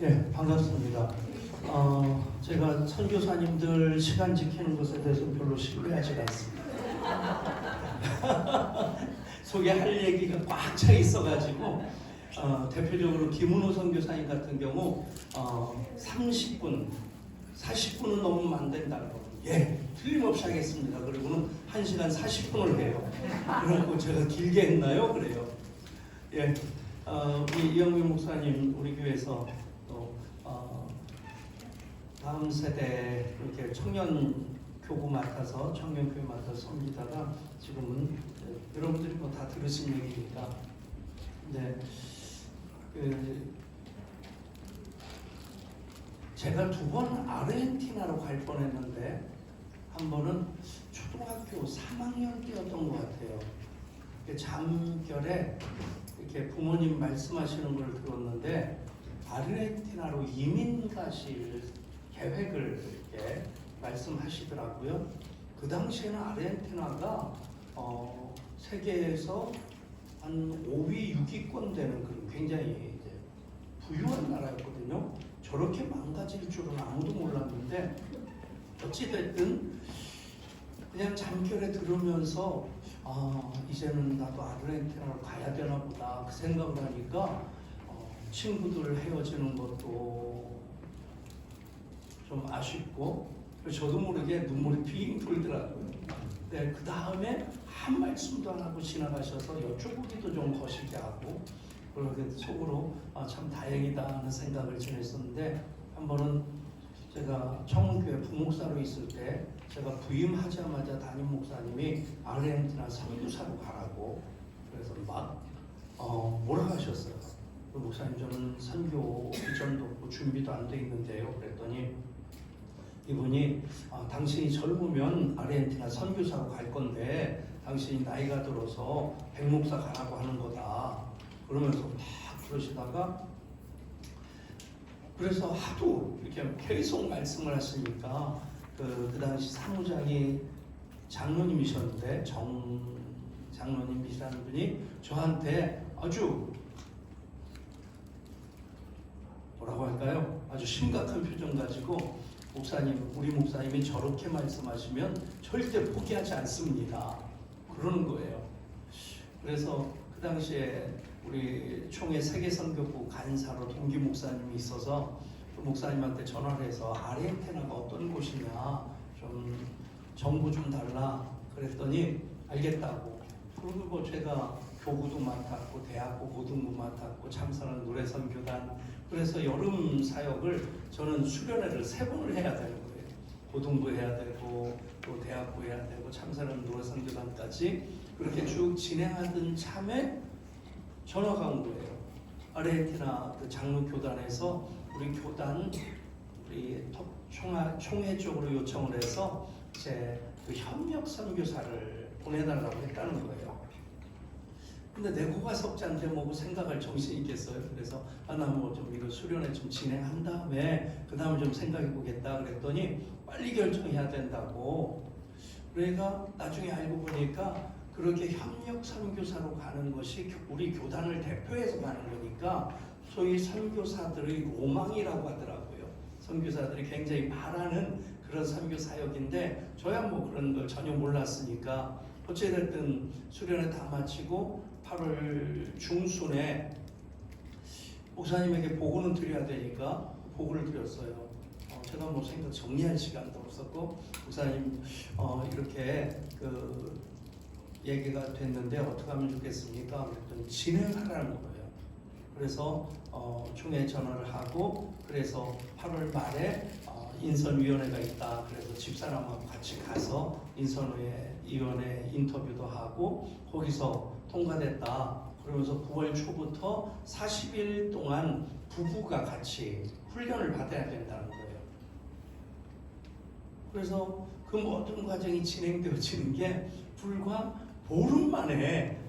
예, 반갑습니다. 제가 선교사님들 시간 지키는 것에 대해서 별로 신뢰하지 않습니다. 소개할 얘기가 꽉 차 있어가지고 대표적으로 김은호 선교사님 같은 경우 30분, 40분은 넘으면 안 된다고. 예, 틀림없이 하겠습니다. 그리고는 1시간 40분을 해요. 그래갖고 제가 길게 했나요? 그래요. 예, 우리 이영민 목사님 우리 교회에서 또 다음 세대 이렇게 청년 교구 맡아서 청년 교회 맡아서 섬기다가 지금은 여러분들이 뭐 다 들으신 얘기니까 이제 제가 2번 아르헨티나로 갈 뻔했는데 한 번은 초등학교 3학년 때였던 것 같아요. 잠결에 이렇게 부모님 말씀하시는 걸 들었는데 아르헨티나로 이민 가실 계획을 이렇게 말씀하시더라고요. 그 당시에는 아르헨티나가 세계에서 한 5위, 6위권 되는 그런 굉장히 이제 부유한 나라였거든요. 저렇게 망가질 줄은 아무도 몰랐는데 어찌됐든 그냥 잠결에 들으면서 이제는 나도 아르헨티나로 가야 되나 보다 그 생각을 하니까 친구들 헤어지는 것도 좀 아쉽고 저도 모르게 눈물이 핑 돌더라고요. 네, 그 다음에 한 말씀도 안 하고 지나가셔서 여쭤보기도 좀 거시기 하고 그렇게 속으로 참 다행이다 하는 생각을 지냈었는데 한 번은 제가 청운교회 부목사로 있을 때 제가 부임하자마자 담임 목사님이 아르헨티나 선교사로 가라고 그래서 막 뭐라 하셨어요. 그 목사님 저는 선교 비전도 없고 준비도 안 돼 있는데요. 그랬더니 이분이 당신이 젊으면 아르헨티나 선교사로 갈 건데 당신이 나이가 들어서 백목사 가라고 하는 거다. 그러면서 막 그러시다가 그래서 하도 이렇게 계속 말씀을 하시니까 그 당시 사무장이 장로님이셨는데 장로님이시라는 분이 저한테 아주 뭐라고 할까요? 아주 심각한 표정 가지고 목사님, 우리 목사님이 저렇게 말씀하시면 절대 포기하지 않습니다. 그러는 거예요. 그래서 그 당시에 우리 총회 세계선교부 간사로 동기 목사님이 있어서 그 목사님한테 전화를 해서 아르헨티나가 어떤 곳이냐 좀 정보 좀 달라 그랬더니 알겠다고. 그리고 뭐 제가 교구도 맡았고 대학고 고등부 맡았고 참사랑 노래선교단 그래서 여름 사역을 저는 수련회를 3번을 해야 되는 거예요. 고등부 해야 되고 또 대학부 해야 되고 참사랑 노래선교단까지 그렇게 쭉 진행하던 참에 전화가 온 거예요. 아르헨티나 그 장로 교단에서 우리 교단 우리 총회 쪽으로 요청을 해서 이제 그 협력 선교사를 보내달라고 했다는 거예요. 근데 내 코가 석자인데 뭐 생각할 정신이 있겠어요. 그래서 나 뭐 좀 이거 수련회 좀 진행한 다음에 그 다음에 좀 생각해 보겠다 그랬더니 빨리 결정해야 된다고. 그러니까 나중에 알고 보니까 그렇게 협력 선교사로 가는 것이 우리 교단을 대표해서 가는 거니까 소위 선교사들의 로망이라고 하더라고요. 선교사들이 굉장히 바라는 그런 선교 사역인데 저야 뭐 그런 걸 전혀 몰랐으니까 어찌됐든 수련회 다 마치고 8월 중순에 목사님에게 보고는 드려야 되니까 보고를 드렸어요. 제가 뭐 생각 정리할 시간도 없었고 목사님 이렇게 그 얘기가 됐는데 어떻게 하면 좋겠습니까? 그랬더니 진행하라는 거예요. 그래서 총회 전화를 하고 그래서 8월 말에 인선위원회가 있다. 그래서 집사람하고 같이 가서 인선위원회 인터뷰도 하고 거기서 통과됐다. 그러면서 9월 초부터 40일 동안 부부가 같이 훈련을 받아야 된다는 거예요. 그래서 그 모든 과정이 진행되어지는 게 불과 보름 만에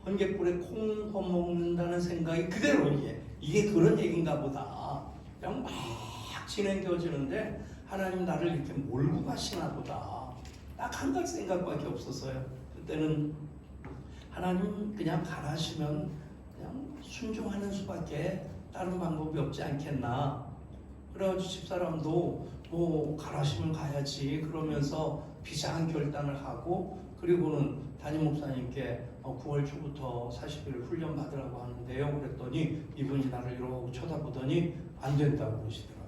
번갯불에 콩 퍼먹는다는 생각이 그대로 이게 그런 얘기인가 보다. 그냥 막 진행되어지는데 하나님 나를 이렇게 몰고 가시나 보다. 딱 한 가지 생각밖에 없었어요. 그때는 하나님 그냥 가라시면 그냥 순종하는 수밖에 다른 방법이 없지 않겠나. 그래가지고 집사람도 뭐 가라시면 가야지 그러면서 비장한 결단을 하고, 그리고는 담임 목사님께 9월 초부터 40일 훈련 받으라고 하는데요. 그랬더니 이분이 나를 이러고 쳐다보더니 안 된다고 그러시더라고요.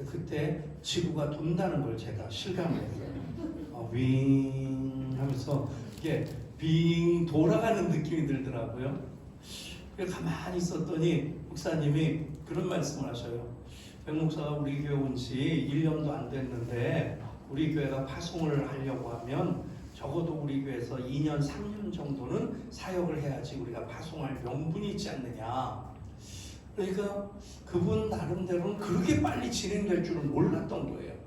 그때 지구가 돈다는 걸 제가 실감했어요. 윙 하면서 이게 빙 돌아가는 느낌이 들더라고요. 그래서 가만히 있었더니 목사님이 그런 말씀을 하셔요. 백 목사가 우리 교회 온 지 1년도 안 됐는데 우리 교회가 파송을 하려고 하면 적어도 우리 교회에서 2년, 3년 정도는 사역을 해야지 우리가 파송할 명분이 있지 않느냐. 그러니까 그분 나름대로는 그렇게 빨리 진행될 줄은 몰랐던 거예요.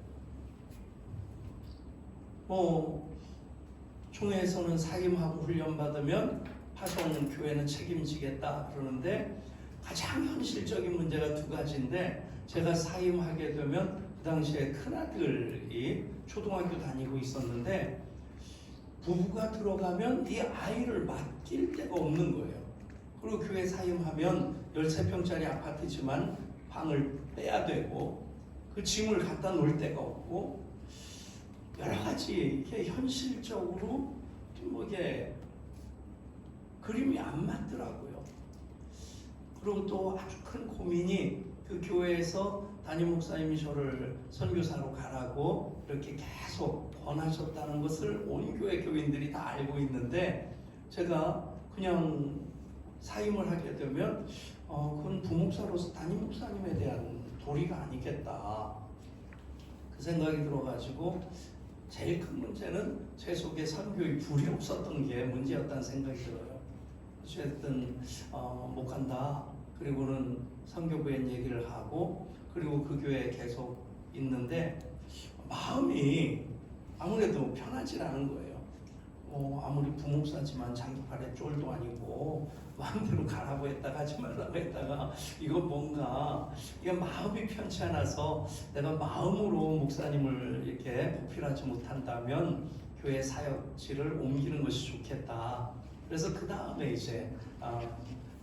총회에서는 사임하고 훈련받으면 파송 교회는 책임지겠다 그러는데, 가장 현실적인 문제가 두 가지인데, 제가 사임하게 되면 그 당시에 큰아들이 초등학교 다니고 있었는데 부부가 들어가면 이 아이를 맡길 데가 없는 거예요. 그리고 교회 사임하면 13평짜리 아파트지만 방을 빼야 되고 그 짐을 갖다 놓을 데가 없고 여러 가지 이렇게 현실적으로 뭐 이게 그림이 안 맞더라고요. 그리고 또 아주 큰 고민이 그 교회에서 담임 목사님이 저를 선교사로 가라고 이렇게 계속 권하셨다는 것을 온 교회 교인들이 다 알고 있는데, 제가 그냥 사임을 하게 되면 그건 부목사로서 담임 목사님에 대한 도리가 아니겠다 그 생각이 들어가지고, 제일 큰 문제는 제 속에 선교의 불이 없었던 게 문제였다는 생각이 들어요. 어쨌든 못 간다. 그리고는 선교부에 얘기를 하고, 그리고 그 교회에 계속 있는데 마음이 아무래도 편하지 않은 거예요. 아무리 부목사지만 장기팔에 쫄도 아니고 마음대로 가라고 했다가 하지 말라고 했다가 이거 뭔가 이게 마음이 편치 않아서 내가 마음으로 목사님을 이렇게 보필하지 못한다면 교회 사역지를 옮기는 것이 좋겠다. 그래서 그 다음에 이제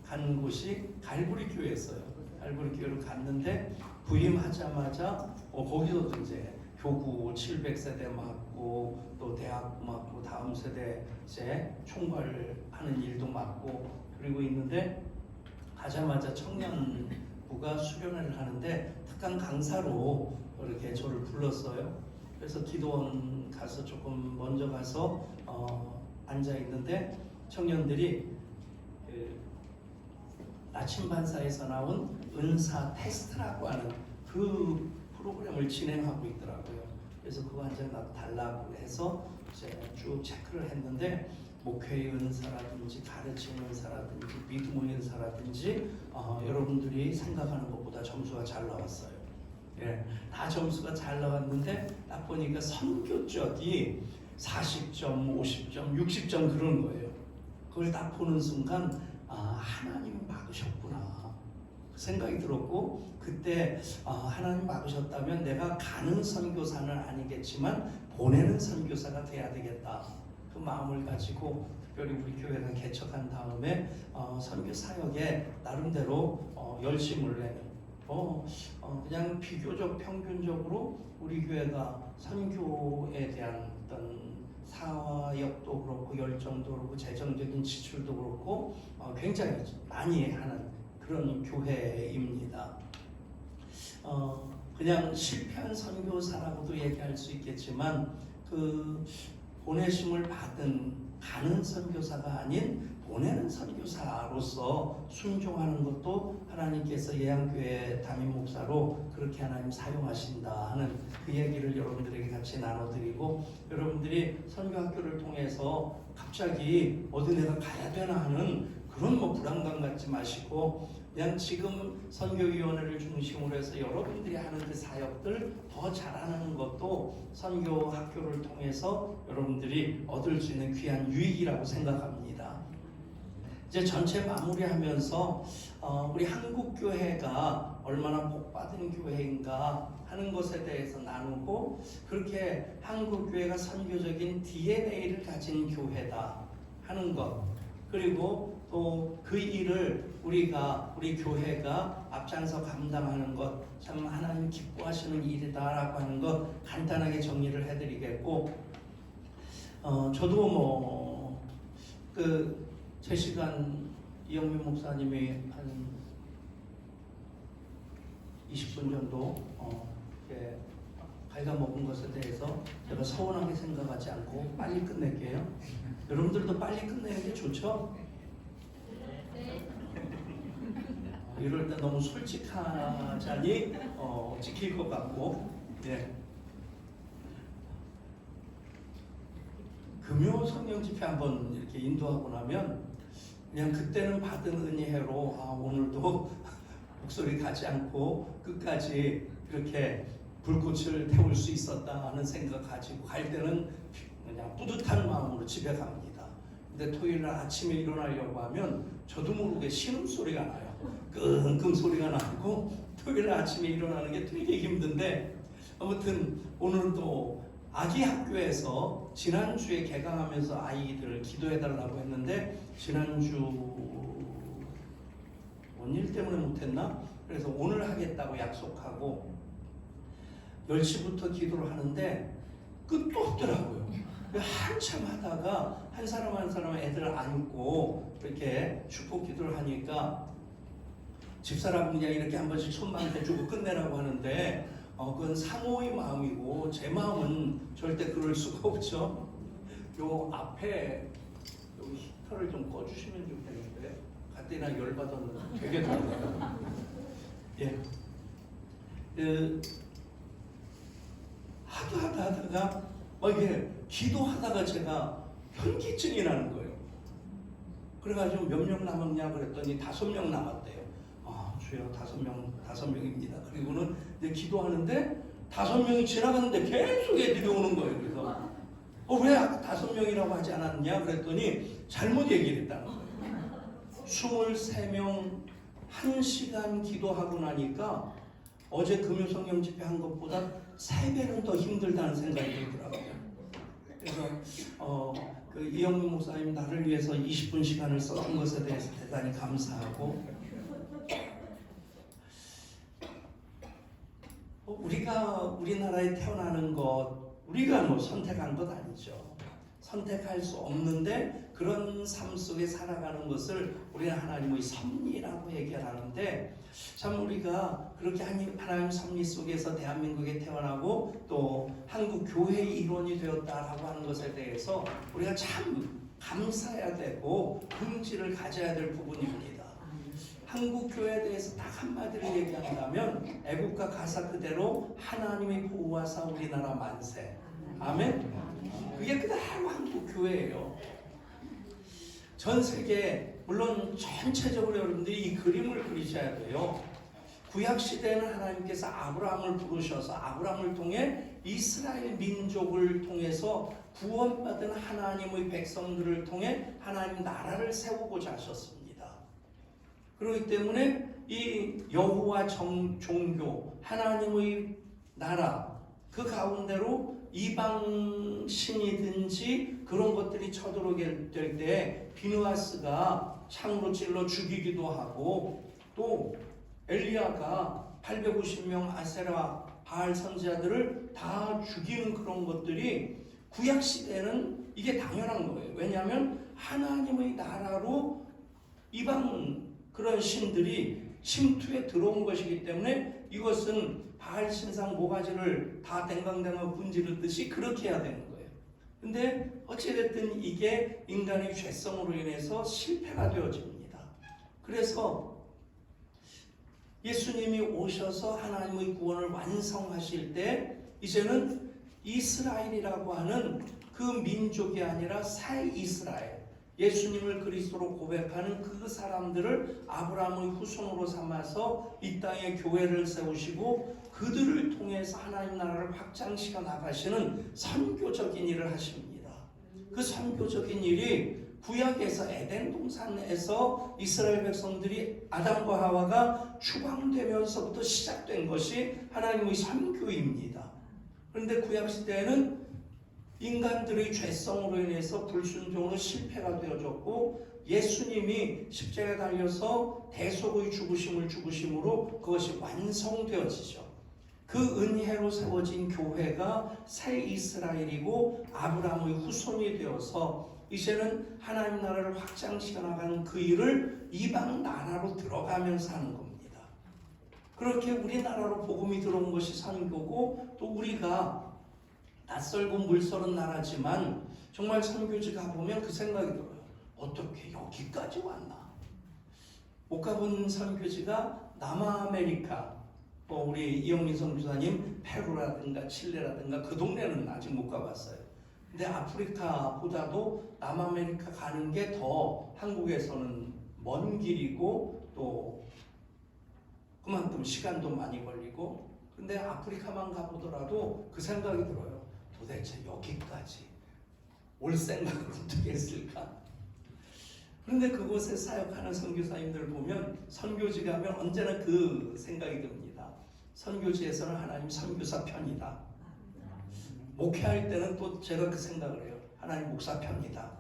간 곳이 갈보리 교회였어요. 갈보리 교회로 갔는데 부임하자마자 거기서도 이제 교구 700세대 맡고 또 대학 맡고 다음 세대 이제 총괄하는 일도 맡고 그리고 있는데, 가자마자 청년부가 수련회를 하는데 특강 강사로 이렇게 저를 불렀어요. 그래서 기도원 가서 조금 먼저 가서 앉아 있는데 청년들이 나침반사에서 나온 은사 테스트라고 하는 그 프로그램을 진행하고 있더라고요. 그래서 그거 한 장 달라고 해서 이제 쭉 체크를 했는데, 목회의 은사라든지 가르치는 은사라든지 믿음의 은사라든지 여러분들이 생각하는 것보다 점수가 잘 나왔어요. 예, 다 점수가 잘 나왔는데 딱 보니까 선교 쪽이 40점, 50점, 60점 그런 거예요. 그걸 딱 보는 순간 하나님이 막으셨구나 그 생각이 들었고, 그때 하나님 막으셨다면 내가 가는 선교사는 아니겠지만 보내는 선교사가 돼야 되겠다 그 마음을 가지고, 특별히 우리 교회가 개척한 다음에 선교 사역에 나름대로 열심을 내는 그냥 비교적 평균적으로 우리 교회가 선교에 대한 어떤 사역도 그렇고 열정도 그렇고 재정적인 지출도 그렇고 굉장히 많이 하는 그런 교회입니다. 그냥 실패한 선교사라고도 얘기할 수 있겠지만 그 보내심을 받은 가는 선교사가 아닌 보내는 선교사로서 순종하는 것도 하나님께서 예양교회 담임 목사로 그렇게 하나님 사용하신다 하는 그 얘기를 여러분들에게 같이 나눠드리고, 여러분들이 선교학교를 통해서 갑자기 어디 내가 가야 되나 하는 그런 불안감 갖지 마시고, 그냥 지금 선교위원회를 중심으로 해서 여러분들이 하는 그 사역들 더 잘하는 것도 선교학교를 통해서 여러분들이 얻을 수 있는 귀한 유익이라고 생각합니다. 이제 전체 마무리하면서 우리 한국교회가 얼마나 복받은 교회인가 하는 것에 대해서 나누고, 그렇게 한국교회가 선교적인 DNA를 가진 교회다 하는 것, 그리고 또 그 일을 우리 교회가 앞장서 감당하는 것 참 하나님 기뻐하시는 일이다라고 하는 것 간단하게 정리를 해드리겠고, 저도 제 시간 이영민 목사님이 한 20분 정도 갉아먹은 것에 대해서 제가 서운하게 생각하지 않고 빨리 끝낼게요. 여러분들도 빨리 끝내는 게 좋죠? 이럴 때 너무 솔직하자니 찍힐 것 같고, 네. 금요 성령 집회 한번 이렇게 인도하고 나면 그냥 그때는 받은 은혜로 오늘도 목소리 가지 않고 끝까지 그렇게 불꽃을 태울 수 있었다 하는 생각 가지고 갈 때는 그냥 뿌듯한 마음으로 집에 갑니다. 근데 토요일날 아침에 일어나려고 하면 저도 모르게 신음소리가 나요. 끙끙 소리가 나고 토요일날 아침에 일어나는 게 되게 힘든데, 아무튼 오늘은 또 아기 학교에서 지난주에 개강하면서 아이들 기도해달라고 했는데 지난주 원일 때문에 못했나? 그래서 오늘 하겠다고 약속하고 10시부터 기도를 하는데 끝도 없더라고요. 한참 하다가 한 사람 한 사람 애들을 안고 이렇게 축복 기도를 하니까 집사람은 그냥 이렇게 한 번씩 손만 대주고 끝내라고 하는데 그건 사모의 마음이고 제 마음은 절대 그럴 수가 없죠. 요 앞에 요 히터를 좀 꺼주시면 좋겠는데 그때나 열받았는데 되게 더워요. 예. 하다가 막 이게 기도하다가 제가 현기증이 나는 거예요. 그래가지고 몇 명 남았냐 그랬더니 5명 남았대요. 주여 5명입니다. 그리고는 이제 기도하는데 5명이 지나갔는데 계속 애들이 오는 거예요. 그래서 왜 5명이라고 하지 않았냐 그랬더니 잘못 얘기를 했다는 거예요. 23명 1시간 기도하고 나니까 어제 금요성령 집회 한 것보다 3배는 더 힘들다는 생각이 들더라고요. 그래서 이영민 목사님 나를 위해서 20분 시간을 써준 것에 대해서 대단히 감사하고, 우리가 우리나라에 태어나는 것 우리가 선택한 것 아니죠. 선택할 수 없는데 그런 삶 속에 살아가는 것을 우리는 하나님의 섭리라고 얘기하는데, 참 우리가 그렇게 하나님 섭리 속에서 대한민국에 태어나고 또 한국 교회의 일원이 되었다라고 하는 것에 대해서 우리가 참 감사해야 되고 긍지를 가져야 될 부분입니다. 한국 교회에 대해서 딱 한마디로 얘기한다면 애국가 가사 그대로 하나님의 보호하사 우리나라 만세. 아멘. 그게 그대로 한국 교회예요. 전 세계 물론 전체적으로 여러분들이 이 그림을 그리셔야 돼요. 구약 시대에는 하나님께서 아브라함을 부르셔서 아브라함을 통해 이스라엘 민족을 통해서 구원받은 하나님의 백성들을 통해 하나님 나라를 세우고자 하셨습니다. 그렇기 때문에 이 여호와 종교 하나님의 나라 그 가운데로 이방신이든지 그런 것들이 쳐들어오게 될 때 비느하스가 창으로 찔러 죽이기도 하고, 또 엘리야가 850명 아세라 바알 선지자들을 다 죽이는 그런 것들이 구약 시대는 이게 당연한 거예요. 왜냐하면 하나님의 나라로 이방 그런 신들이 침투에 들어온 것이기 때문에 이것은 바알 신상 모가지를 다 댕강댕강 분지르듯이 그렇게 해야 되는 거예요. 근데 어찌됐든 이게 인간의 죄성으로 인해서 실패가 되어집니다. 그래서 예수님이 오셔서 하나님의 구원을 완성하실 때 이제는 이스라엘이라고 하는 그 민족이 아니라 새 이스라엘, 예수님을 그리스도로 고백하는 그 사람들을 아브라함의 후손으로 삼아서 이 땅에 교회를 세우시고 그들을 통해서 하나님 나라를 확장시켜 나가시는 선교적인 일을 하십니다. 그 선교적인 일이 구약에서 에덴 동산에서 이스라엘 백성들이 아담과 하와가 추방되면서부터 시작된 것이 하나님의 선교입니다. 그런데 구약 시대에는 인간들의 죄성으로 인해서 불순종으로 실패가 되어졌고 예수님이 십자가에 달려서 대속의 죽으심으로 그것이 완성되어지죠. 그 은혜로 세워진 교회가 새 이스라엘이고 아브라함의 후손이 되어서 이제는 하나님 나라를 확장시켜 나가는 그 일을 이방 나라로 들어가면서 하는 겁니다. 그렇게 우리나라로 복음이 들어온 것이 선교고, 또 우리가 낯설고 물서른 나라지만 정말 선교지 가보면 그 생각이 들어요. 어떻게 여기까지 왔나? 못 가본 선교지가 남아메리카, 우리 이영민 선교사님 페루라든가 칠레라든가 그 동네는 아직 못 가봤어요. 근데 아프리카보다도 남아메리카 가는 게 더 한국에서는 먼 길이고 또 그만큼 시간도 많이 걸리고, 근데 아프리카만 가보더라도 그 생각이 들어요. 도대체 여기까지 올 생각을 어떻게 했을까? 그런데 그곳에 사역하는 선교사님들 보면 선교지 가면 언제나 그 생각이 듭니다. 선교지에서는 하나님 선교사 편이다. 목회할 때는 또 제가 그 생각을 해요. 하나님 목사 편이다.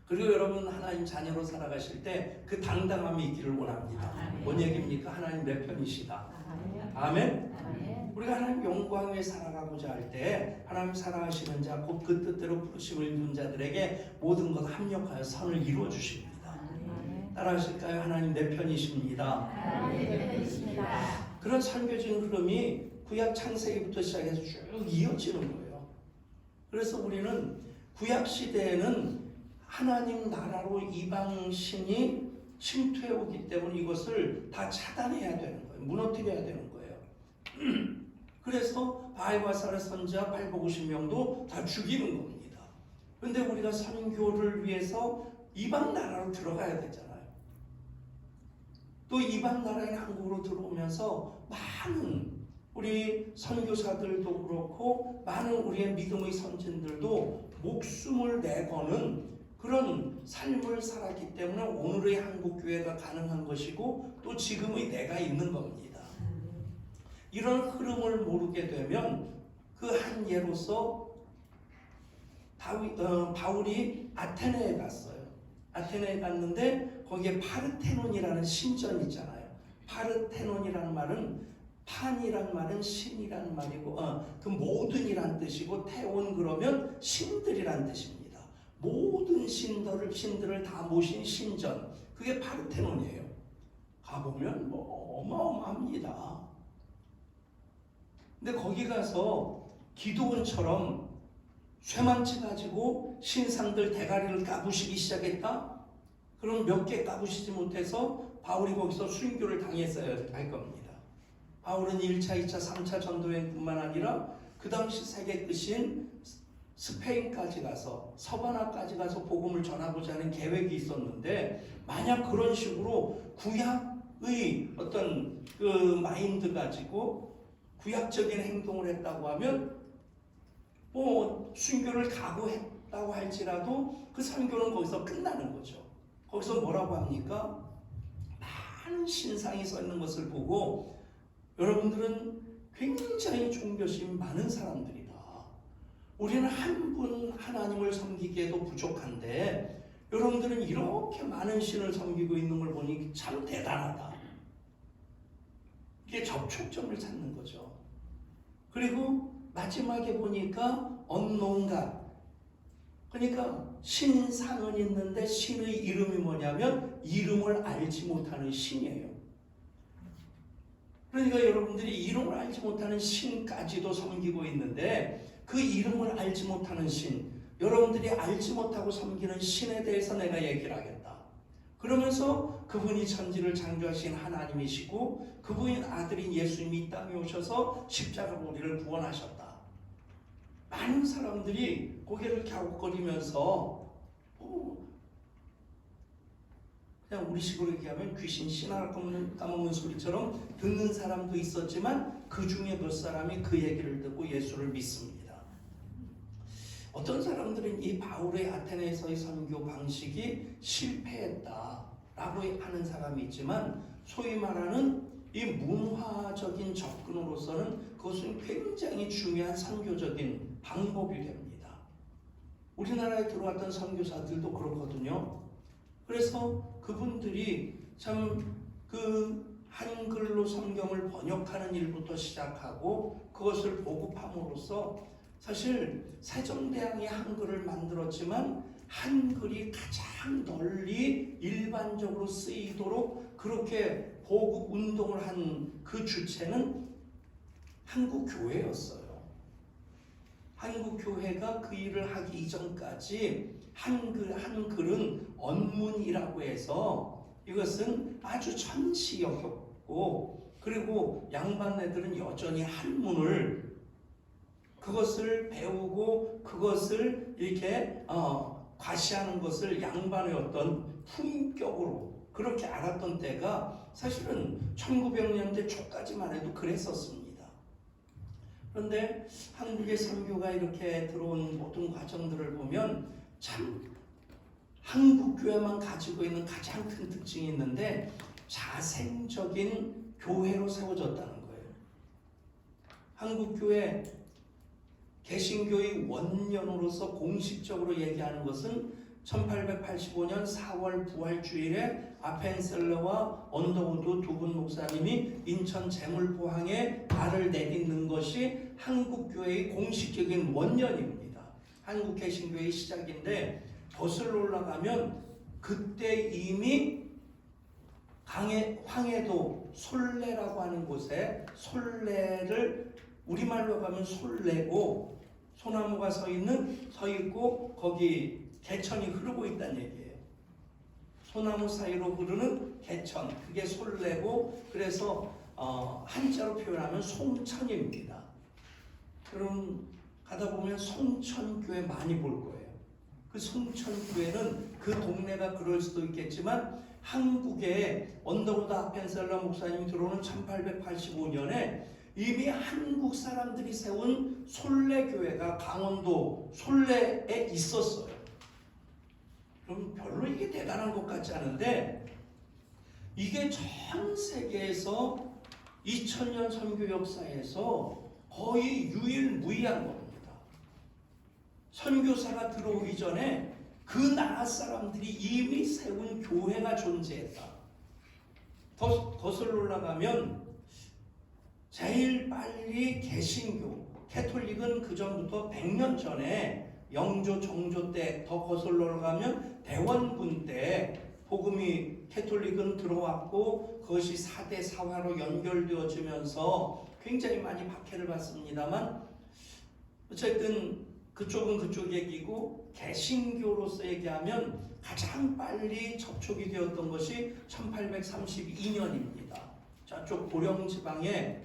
그리고 여러분 하나님 자녀로 살아가실 때 그 당당함이 있기를 원합니다. 뭔 얘기입니까? 하나님 내 편이시다. 아멘? 우리가 하나님 영광 위에 살아가고자 할 때 하나님 사랑하시는 자 곧 그 뜻대로 부르심을 입은 자들에게 모든 것 합력하여 선을 이루어 주십니다. 따라하실까요? 하나님 내 편이십니다. 그런 선교적인 흐름이 구약 창세기부터 시작해서 쭉 이어지는 거예요. 그래서 우리는 구약 시대에는 하나님 나라로 이방신이 침투해 오기 때문에 이것을 다 차단해야 되는 거예요. 무너뜨려야 되는 거예요. 그래서 바알바살의 선지자 850명도 다 죽이는 겁니다. 그런데 우리가 선교를 위해서 이방 나라로 들어가야 되잖아요. 또 이방 나라인 한국으로 들어오면서 많은 우리 선교사들도 그렇고 많은 우리의 믿음의 선진들도 목숨을 내거는 그런 삶을 살았기 때문에 오늘의 한국교회가 가능한 것이고 또 지금의 내가 있는 겁니다. 이런 흐름을 모르게 되면 그 한 예로서 바울이 아테네에 갔어요. 아테네에 갔는데 거기에 파르테논이라는 신전이 있잖아요. 파르테논이라는 말은 판이란 말은 신이란 말이고 그 모든이란 뜻이고 테온 그러면 신들이란 뜻입니다. 모든 신들을 다 모신 신전, 그게 파르테논이에요. 가보면 뭐 어마어마합니다. 근데 거기 가서 기도원처럼 쇠망치 가지고 신상들 대가리를 까부시기 시작했다? 그럼 몇 개 까부시지 못해서 바울이 거기서 순교를 당했어야 할 겁니다. 바울은 1차, 2차, 3차 전도여행뿐만 아니라 그 당시 세계 끝인 스페인까지 가서 서바나까지 가서 복음을 전하고자 하는 계획이 있었는데, 만약 그런 식으로 구약의 어떤 그 마인드 가지고 구약적인 행동을 했다고 하면 뭐 순교를 각오했다고 할지라도 그 선교는 거기서 끝나는 거죠. 거기서 뭐라고 합니까? 많은 신상이 서 있는 것을 보고 여러분들은 굉장히 종교심이 많은 사람들이다. 우리는 한 분 하나님을 섬기기에도 부족한데 여러분들은 이렇게 많은 신을 섬기고 있는 걸 보니 참 대단하다. 이게 접촉점을 찾는 거죠. 그리고 마지막에 보니까 언노운가, 그러니까 신상은 있는데 신의 이름이 뭐냐면 이름을 알지 못하는 신이에요. 그러니까 여러분들이 이름을 알지 못하는 신까지도 섬기고 있는데 그 이름을 알지 못하는 신, 여러분들이 알지 못하고 섬기는 신에 대해서 내가 얘기를 하겠다. 그러면서 그분이 천지를 창조하신 하나님이시고 그분의 아들인 예수님이 이 땅에 오셔서 십자가로 우리를 구원하셨다. 많은 사람들이 고개를 갸웃거리면서 그냥 우리식으로 얘기하면 귀신 씨나 까먹는 소리처럼 듣는 사람도 있었지만 그 중에 몇 사람이 그 얘기를 듣고 예수를 믿습니다. 어떤 사람들은 이 바울의 아테네에서의 선교 방식이 실패했다라고 하는 사람이 있지만 소위 말하는 이 문화적인 접근으로서는 그것은 굉장히 중요한 선교적인 방법이 됩니다. 우리나라에 들어왔던 선교사들도 그렇거든요. 그래서 그분들이 참 그 한글로 성경을 번역하는 일부터 시작하고 그것을 보급함으로써 사실 세종대왕이 한글을 만들었지만 한글이 가장 널리 일반적으로 쓰이도록 그렇게 보급 운동을 한 그 주체는 한국교회였어요. 한국교회가 그 일을 하기 이전까지 한글은 언문이라고 해서 이것은 아주 천시 여겼고, 그리고 양반네들은 여전히 한문을 그것을 배우고 그것을 이렇게 과시하는 것을 양반의 어떤 품격으로 그렇게 알았던 때가 사실은 1900년대 초까지만 해도 그랬었습니다. 그런데 한국의 선교가 이렇게 들어온 모든 과정들을 보면 참 한국교회만 가지고 있는 가장 큰 특징이 있는데 자생적인 교회로 세워졌다는 거예요. 한국교회 개신교의 원년으로서 공식적으로 얘기하는 것은 1885년 4월 부활주일에 아펜셀러와 언더우드 두 분 목사님이 인천 재물포항에 발을 내딛는 것이 한국교회의 공식적인 원년입니다. 한국 개신교회의 시작인데 거슬러 올라가면 그때 이미 황해도 솔레라고 하는 곳에 솔레를 우리말로 가면 솔레고 소나무가 서 있고 거기 개천이 흐르고 있다는 얘기예요. 소나무 사이로 흐르는 개천, 그게 솔레고 그래서 한자로 표현하면 송천입니다. 여러분 가다 보면 송천교회 많이 볼 거예요. 그 송천교회는 그 동네가 그럴 수도 있겠지만 한국에 언더우드 아펜셀러 목사님이 들어오는 1885년에 이미 한국 사람들이 세운 솔레교회가 강원도 솔레에 있었어요. 그럼 별로 이게 대단한 것 같지 않은데 이게 전 세계에서 2000년 선교 역사에서 거의 유일무이한 겁니다. 선교사가 들어오기 전에 그 나라 사람들이 이미 세운 교회가 존재했다. 거슬러 올라가면 제일 빨리 개신교, 캐톨릭은 그 전부터 100년 전에 영조, 정조 때 더 거슬러 올라가면 대원군 때 복음이 캐톨릭은 들어왔고 그것이 4대 사화로 연결되어지면서 굉장히 많이 박해를 받습니다만 어쨌든 그쪽은 그쪽 얘기고 개신교로서 얘기하면 가장 빨리 접촉이 되었던 것이 1832년입니다. 저쪽 고령지방에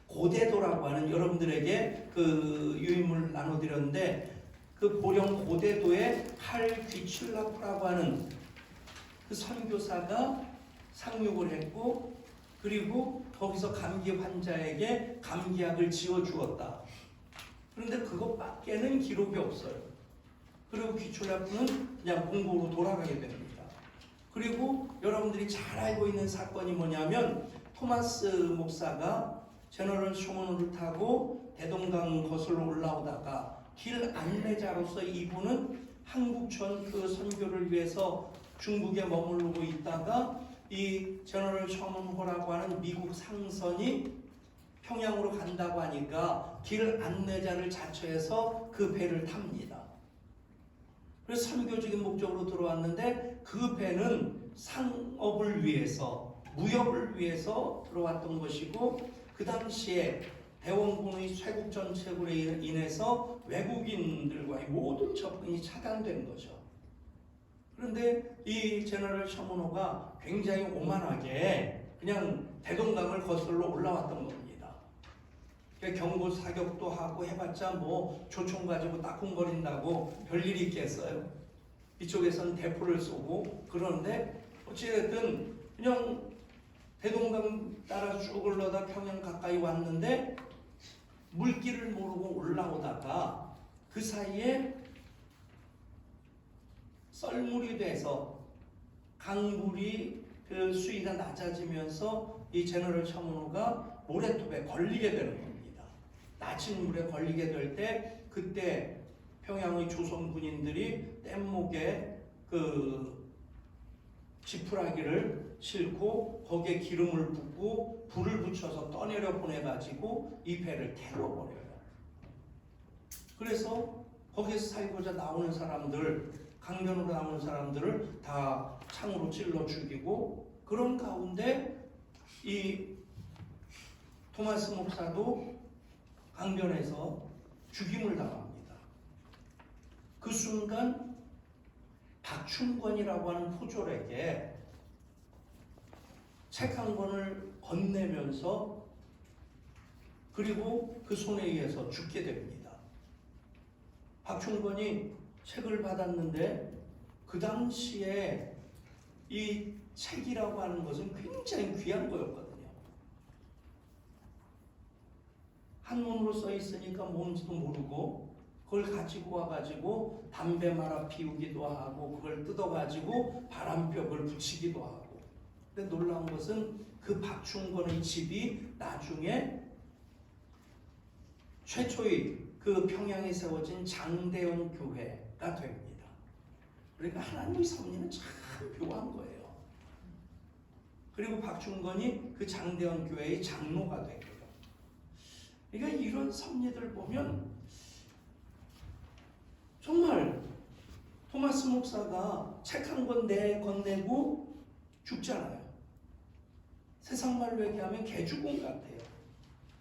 고대도라고 하는 여러분들에게 그 유인물을 나눠드렸는데 그 고령 고대도에 칼 귀출라프라고 하는 그 선교사가 상륙을 했고 그리고 거기서 감기 환자에게 감기약을 지어주었다. 그런데 그것밖에는 기록이 없어요. 그리고 귀출라프는 그냥 본국으로 돌아가게 됩니다. 그리고 여러분들이 잘 알고 있는 사건이 뭐냐면 토마스 목사가 제너럴 슈먼호를 타고 대동강 거슬러 올라오다가 길 안내자로서 이분은 한국전 그 선교를 위해서 중국에 머무르고 있다가 이 제너럴 슈먼호라고 하는 미국 상선이 평양으로 간다고 하니까 길 안내자를 자처해서 그 배를 탑니다. 그래서 선교적인 목적으로 들어왔는데 그 배는 상업을 위해서 무역을 위해서 들어왔던 것이고 그 당시에 대원군의 쇄국 정책으로 인해서 외국인들과의 모든 접근이 차단된 거죠. 그런데 이 제너럴 셔먼호가 굉장히 오만하게 그냥 대동강을 거슬러 올라왔던 겁니다. 경고 사격도 하고 해봤자 뭐 조총 가지고 따끔거린다고 별일이 있겠어요. 이쪽에서는 대포를 쏘고 그러는데 어찌됐든 그냥 대동강 따라 쭉 올라다 평양 가까이 왔는데 물길을 모르고 올라오다가 그 사이에 썰물이 돼서 강물이 그 수위가 낮아지면서 이 제너럴 셔먼호가 모래톱에 걸리게 되는 겁니다. 낮은 물에 걸리게 될 때 그때 평양의 조선 군인들이 뗏목에 그 지푸라기를 싣고 거기에 기름을 붓고 불을 붙여서 떠내려 보내가지고 이 배를 태워버려요. 그래서 거기서 살고자 나오는 사람들, 강변으로 나오는 사람들을 다 창으로 찔러 죽이고, 그런 가운데 이 토마스 목사도 강변에서 죽임을 당합니다. 그 순간 박충권이라고 하는 포졸에게 책 한 권을 건네면서, 그리고 그 손에 의해서 죽게 됩니다. 박충권이 책을 받았는데 그 당시에 이 책이라고 하는 것은 굉장히 귀한 거였거든요. 한문으로 써 있으니까 뭔지도 모르고 그걸 가지고 와가지고 담배 말아 피우기도 하고 그걸 뜯어가지고 바람벽을 붙이기도 하고. 근데 놀라운 것은 그 박충권의 집이 나중에 최초의 그 평양에 세워진 장대원 교회가 됩니다. 그러니까 하나님의 섭리는 참 묘한 거예요. 그리고 박충권이 그 장대원 교회의 장로가 되고요. 그러니까 이런 섭리들 보면 정말 토마스 목사가 책 한 권 건네고 죽잖아요. 세상 말로 얘기하면 개죽음 같아요.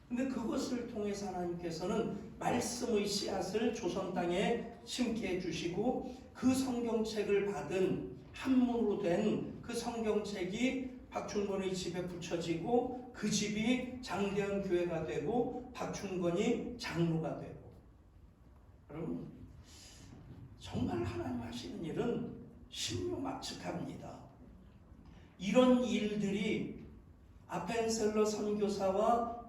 근데 그것을 통해서 하나님께서는 말씀의 씨앗을 조선 땅에 심게 해주시고, 그 성경책을 받은 한문으로 된 그 성경책이 박충권의 집에 붙여지고 그 집이 장대원 교회가 되고 박충권이 장로가 되고. 여러분, 정말 하나님 하시는 일은 신묘막측합니다. 이런 일들이 아펜셀러 선교사와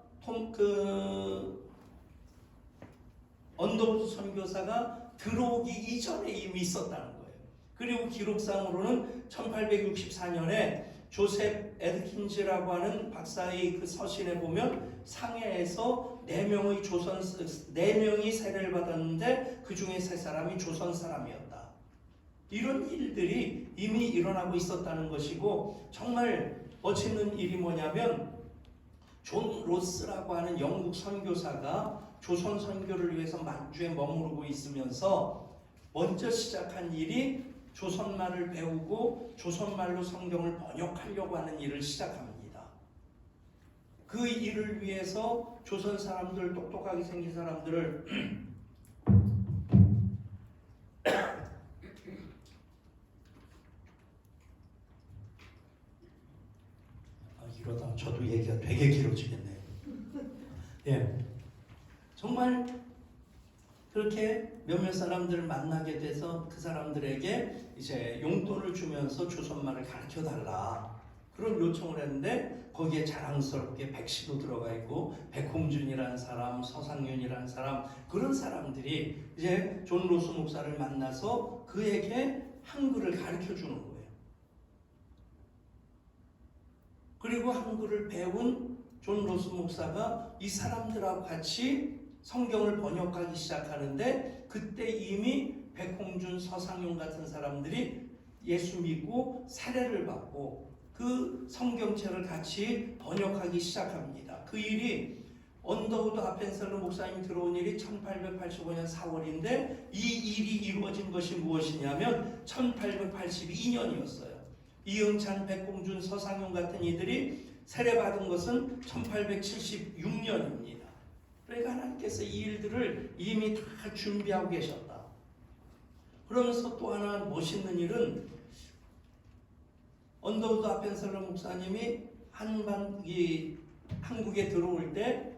언더우드 선교사가 들어오기 이전에 이미 있었다는 거예요. 그리고 기록상으로는 1864년에 조셉 에드킨즈라고 하는 박사의 그 서신에 보면 상해에서 4명이 세례를 받았는데 그 중에 3사람이 조선 사람이었다. 이런 일들이 이미 일어나고 있었다는 것이고, 정말 멋있는 일이 뭐냐면 존 로스라고 하는 영국 선교사가 조선 선교를 위해서 만주에 머무르고 있으면서 먼저 시작한 일이 조선말을 배우고 조선말로 성경을 번역하려고 하는 일을 시작합니다. 그 일을 위해서 조선 사람들, 똑똑하게 생긴 사람들을 이러다 저도 얘기가 되게 길어지겠네요. 예, 정말 그렇게 몇몇 사람들을 만나게 돼서 그 사람들에게 이제 용돈을 주면서 조선말을 가르쳐 달라, 그런 요청을 했는데, 거기에 자랑스럽게 백시도 들어가 있고 백홍준이라는 사람, 서상윤이라는 사람, 그런 사람들이 이제 존 로스 목사를 만나서 그에게 한글을 가르쳐 주는 거예요. 그리고 한글을 배운 존 로스 목사가 이 사람들하고 같이 성경을 번역하기 시작하는데, 그때 이미 백홍준, 서상용 같은 사람들이 예수 믿고 세례를 받고 그 성경책을 같이 번역하기 시작합니다. 그 일이 언더우드 아펜셀러 목사님이 들어온 일이 1885년 4월인데 이 일이 이루어진 것이 무엇이냐면 1882년이었어요. 이응찬, 백홍준, 서상용 같은 이들이 세례받은 것은 1876년입니다. 그러니까 하나님께서 이 일들을 이미 다 준비하고 계셨다. 그러면서 또 하나 멋있는 일은 언더우드 아펜셀러 목사님이 한국에 들어올 때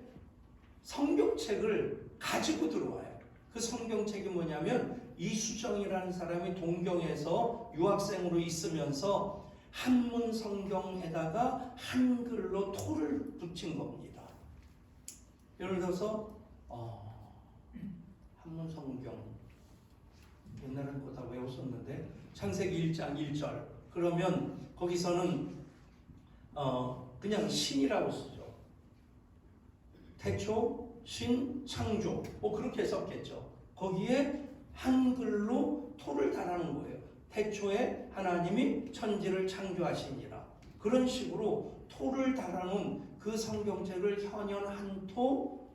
성경책을 가지고 들어와요. 그 성경책이 뭐냐면 이수정이라는 사람이 동경에서 유학생으로 있으면서 한문 성경에다가 한글로 토를 붙인 겁니다. 예를 들어서 한문 성경 옛날에는 그거 다 외웠었는데 창세기 1장 1절 그러면 거기서는 그냥 신이라고 쓰죠. 태초, 신, 창조 그렇게 썼겠죠. 거기에 한글로 토를 달하는 거예요. 태초에 하나님이 천지를 창조하시니라. 그런 식으로 토를 달아놓은 그 성경책을 현현 한토,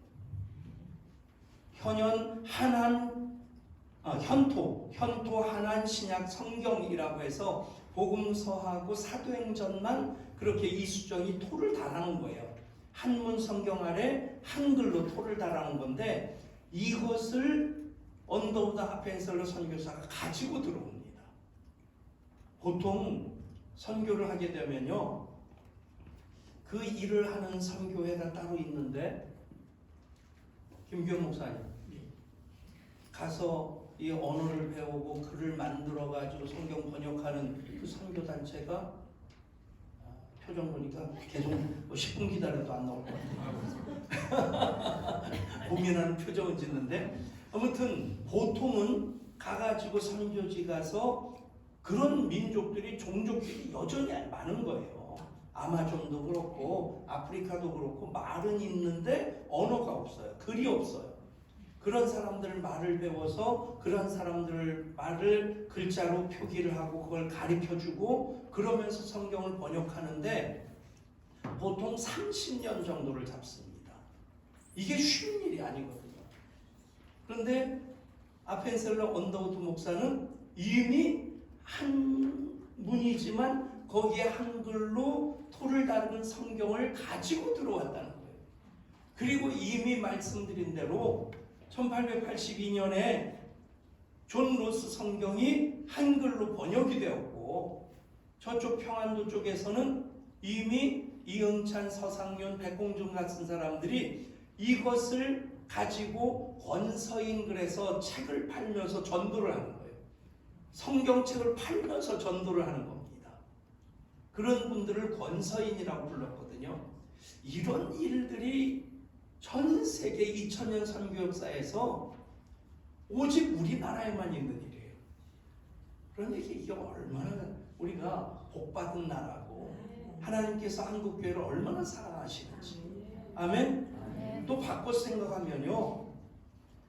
현토 한한 신약 성경이라고 해서 복음서하고 사도행전만 그렇게 이수정이 토를 달아놓은 거예요. 한문 성경 아래 한글로 토를 달아놓은 건데 이것을 언더우드 하펜셀러 선교사가 가지고 들어옵니다. 보통 선교를 하게 되면요, 그 일을 하는 선교회가 따로 있는데, 김규현 목사님 가서 이 언어를 배우고 글을 만들어가지고 성경 번역하는 그 선교단체가, 표정 보니까 계속 10분 기다려도 안 나올 것 같아요. 고민하는 표정은 짓는데, 아무튼 보통은 가가지고 선교지 가서 그런 민족들이, 종족들이 여전히 많은 거예요. 아마존도 그렇고 아프리카도 그렇고 말은 있는데 언어가 없어요. 글이 없어요. 그런 사람들 말을 배워서 그런 사람들 말을 글자로 표기를 하고 그걸 가르쳐주고 그러면서 성경을 번역하는데 보통 30년 정도를 잡습니다. 이게 쉬운 일이 아니거든요. 그런데 아펜셀러 언더우드 목사는 이미 한문이지만 거기에 한글로 토를 다루는 성경을 가지고 들어왔다는 거예요. 그리고 이미 말씀드린 대로 1882년에 존 로스 성경이 한글로 번역이 되었고, 저쪽 평안도 쪽에서는 이미 이응찬, 서상윤, 백공준 같은 사람들이 이것을 가지고 권서인 글에서 책을 팔면서 전도를 하는 거예요. 성경책을 팔면서 전도를 하는 겁니다. 그런 분들을 권서인이라고 불렀거든요. 이런 일들이 전 세계 2000년 선교 역사에서 오직 우리나라에만 있는 일이에요. 그러니까 이게 얼마나 우리가 복받은 나라고 하나님께서 한국교회를 얼마나 사랑하시는지. 아멘? 또 바꿔 생각하면요,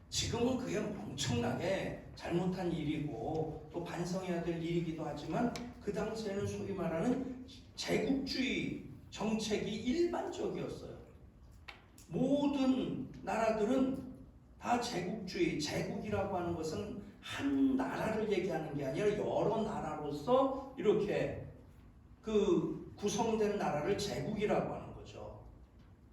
지금은 그게 엄청나게 잘못한 일이고 또 반성해야 될 일이기도 하지만 그 당시에는 소위 말하는 제국주의 정책이 일반적이었어요. 모든 나라들은 다 제국주의, 제국이라고 하는 것은 한 나라를 얘기하는 게 아니라 여러 나라로서 이렇게 그 구성된 나라를 제국이라고 하는 거죠.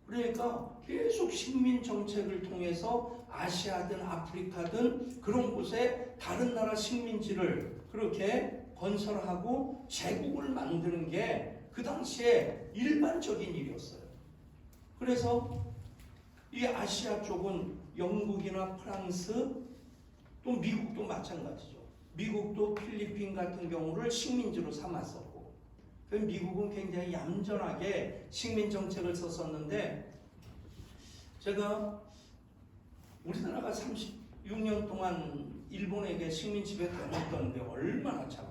그러니까 계속 식민 정책을 통해서 아시아든 아프리카든 그런 곳에 다른 나라 식민지를 그렇게 건설하고 제국을 만드는 게 그 당시에 일반적인 일이었어요. 그래서 이 아시아 쪽은 영국이나 프랑스, 또 미국도 마찬가지죠. 미국도 필리핀 같은 경우를 식민지로 삼았었고, 미국은 굉장히 얌전하게 식민 정책을 썼었는데, 제가 우리나라가 36년 동안 일본에게 식민 지배 당했던데 얼마나 참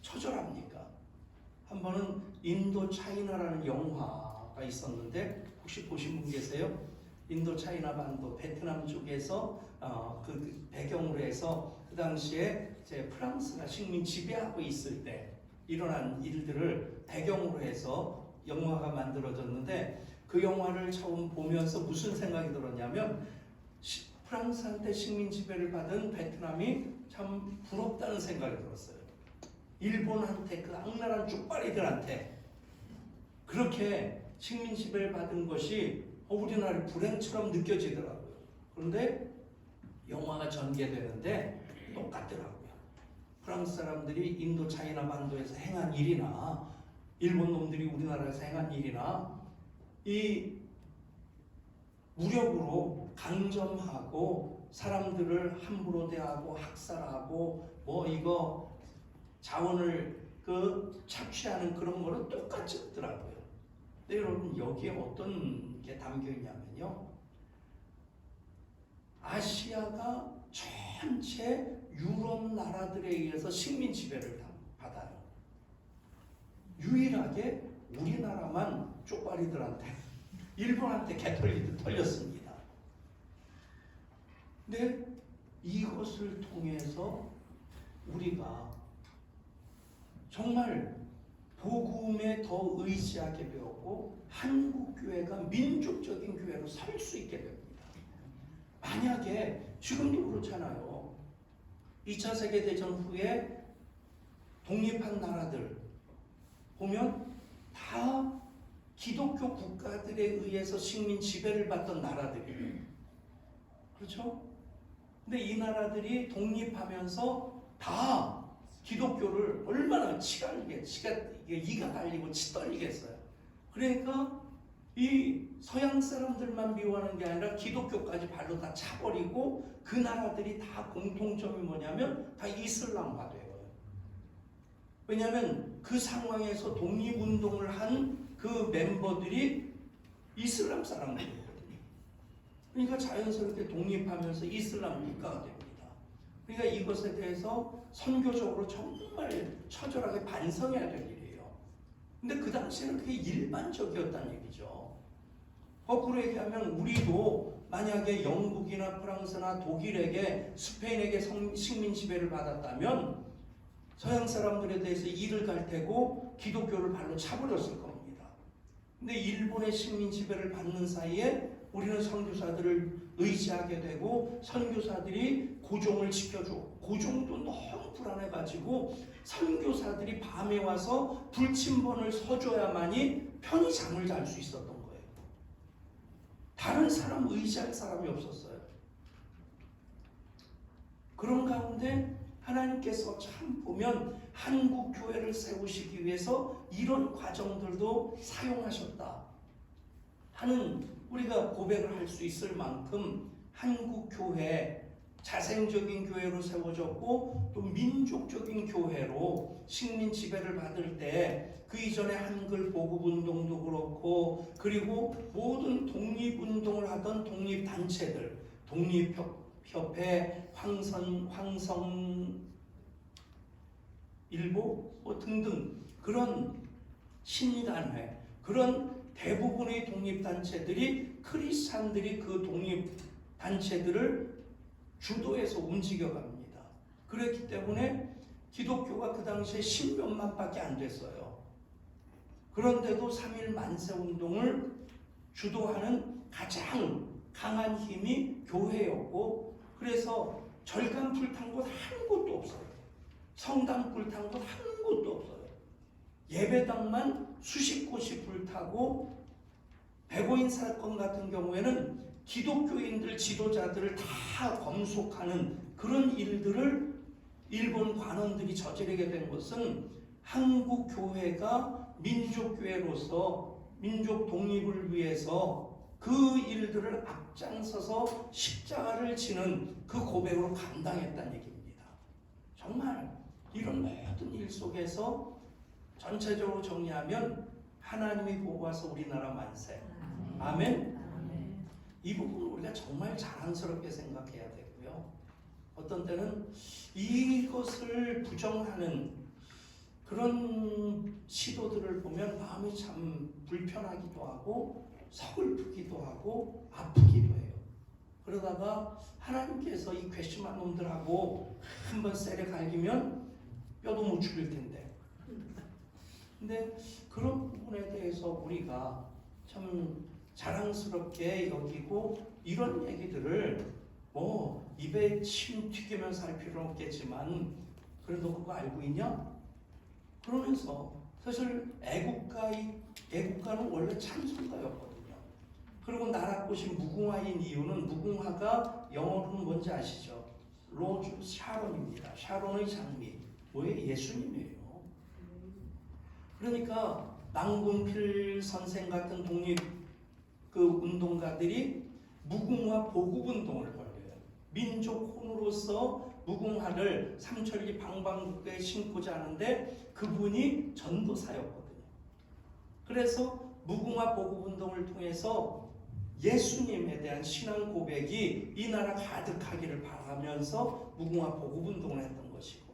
처절합니까? 한 번은 인도 차이나라는 영화가 있었는데 혹시 보신 분 계세요? 인도 차이나 반도 베트남 쪽에서 그 배경으로 해서 그 당시에 이제 프랑스가 식민 지배하고 있을 때 일어난 일들을 배경으로 해서 영화가 만들어졌는데, 그 영화를 처음 보면서 무슨 생각이 들었냐면 프랑스한테 식민 지배를 받은 베트남이 참 부럽다는 생각이 들었어요. 일본한테, 그 악랄한 쪽발이들한테 그렇게 식민 지배를 받은 것이 우리나라의 불행처럼 느껴지더라고요. 그런데 영화가 전개되는데 똑같더라고요. 프랑스 사람들이 인도 차이나 반도에서 행한 일이나 일본 놈들이 우리나라에서 행한 일이나 이 무력으로 강점하고 사람들을 함부로 대하고 학살하고 뭐 이거 자원을 착취하는 그런 거는 똑같이 더라고요. 근데 여러분, 여기에 어떤 게 담겨 있냐면요, 아시아가 전체 유럽 나라들에 의해서 식민 지배를 받아요. 유일하게 우리나라만 쪽발이들한테, 일본한테 개털리듯 털렸습니다. 근데 이것을 통해서 우리가 정말 복음에 더 의지하게 되었고 한국 교회가 민족적인 교회로 설 수 있게 됩니다. 만약에 지금도 그렇잖아요. 2차 세계대전 후에 독립한 나라들 보면 다 기독교 국가들에 의해서 식민 지배를 받던 나라들이에요. 그렇죠? 근데 이 나라들이 독립하면서 다 기독교를 얼마나 이가 달리고 치 떨리겠어요. 그러니까 이 서양 사람들만 미워하는 게 아니라 기독교까지 발로 다 차버리고 그 나라들이 다 공통점이 뭐냐면 다 이슬람화돼요. 왜냐하면 그 상황에서 독립운동을 한 그 멤버들이 이슬람 사람들이거든요. 그러니까 자연스럽게 독립하면서 이슬람 국가가 됩니다. 그러니까 이것에 대해서 선교적으로 정말 처절하게 반성해야 될 일이에요. 근데 그 당시에는 그게 일반적이었다는 얘기죠. 거꾸로 얘기하면 우리도 만약에 영국이나 프랑스나 독일에게 스페인에게 식민 지배를 받았다면 서양 사람들에 대해서 이를 갈태고 기독교를 발로 차버렸을 겁니다. 근데 일본의 식민 지배를 받는 사이에 우리는 선교사들을 의지하게 되고 선교사들이 고종을 지켜줘. 고종도 너무 불안해가지고 선교사들이 밤에 와서 불침번을 서줘야만이 편히 잠을 잘 수 있었던 거예요. 다른 사람 의지할 사람이 없었어요. 그런 가운데 하나님께서 참 보면 한국 교회를 세우시기 위해서 이런 과정들도 사용하셨다 하는 우리가 고백을 할 수 있을 만큼 한국 교회 자생적인 교회로 세워졌고 또 민족적인 교회로 식민 지배를 받을 때 그 이전에 한글 보급운동도 그렇고 그리고 모든 독립운동을 하던 독립단체들 독립협회, 황성일보 등등 그런 신단회 그런 대부분의 독립단체들이 크리스찬들이 그 독립단체들을 주도해서 움직여갑니다. 그렇기 때문에 기독교가 그 당시에 10몇만 밖에 안 됐어요. 그런데도 3.1 만세운동을 주도하는 가장 강한 힘이 교회였고 그래서 절간 불탄 곳 한 곳도 없어요. 성당 불탄 곳 한 곳도 없어요. 예배당만 수십 곳이 불타고 백오인 사건 같은 경우에는 기독교인들 지도자들을 다 검속하는 그런 일들을 일본 관원들이 저지르게 된 것은 한국 교회가 민족교회로서 민족 독립을 위해서 그 일들을 앞장서서 십자가를 지는 그 고백으로 감당했다는 얘기입니다. 정말 이런 모든 일 속에서 전체적으로 정리하면 하나님이 보고 와서 우리나라 만세. 아멘. 이 부분을 우리가 정말 자랑스럽게 생각해야 되고요. 어떤 때는 이것을 부정하는 그런 시도들을 보면 마음이 참 불편하기도 하고 서글프기도 하고 아프기도 해요. 그러다가 하나님께서 이 괘씸한 놈들하고 한번 세례 갈기면 뼈도 못 죽일 텐데. 근데 그런 부분에 대해서 우리가 참 자랑스럽게 여기고 이런 얘기들을 뭐 입에 침 튀기면서 할 필요는 없겠지만 그래도 그거 알고 있냐? 그러면서 사실 애국가는 원래 찬송가였거든요. 그리고 나라꽃이 무궁화인 이유는 무궁화가 영어로는 뭔지 아시죠? 로즈 샤론입니다. 샤론의 장미. 뭐예요? 예수님이에요. 그러니까 남궁필 선생 같은 독립 그 운동가들이 무궁화 보급운동을 벌여요. 민족 혼으로서 무궁화를 삼천리 방방국에 심고자 하는데 그분이 전도사였거든요. 그래서 무궁화 보급운동을 통해서 예수님에 대한 신앙 고백이 이 나라 가득하기를 바라면서 무궁화 보급운동을 했던 것이고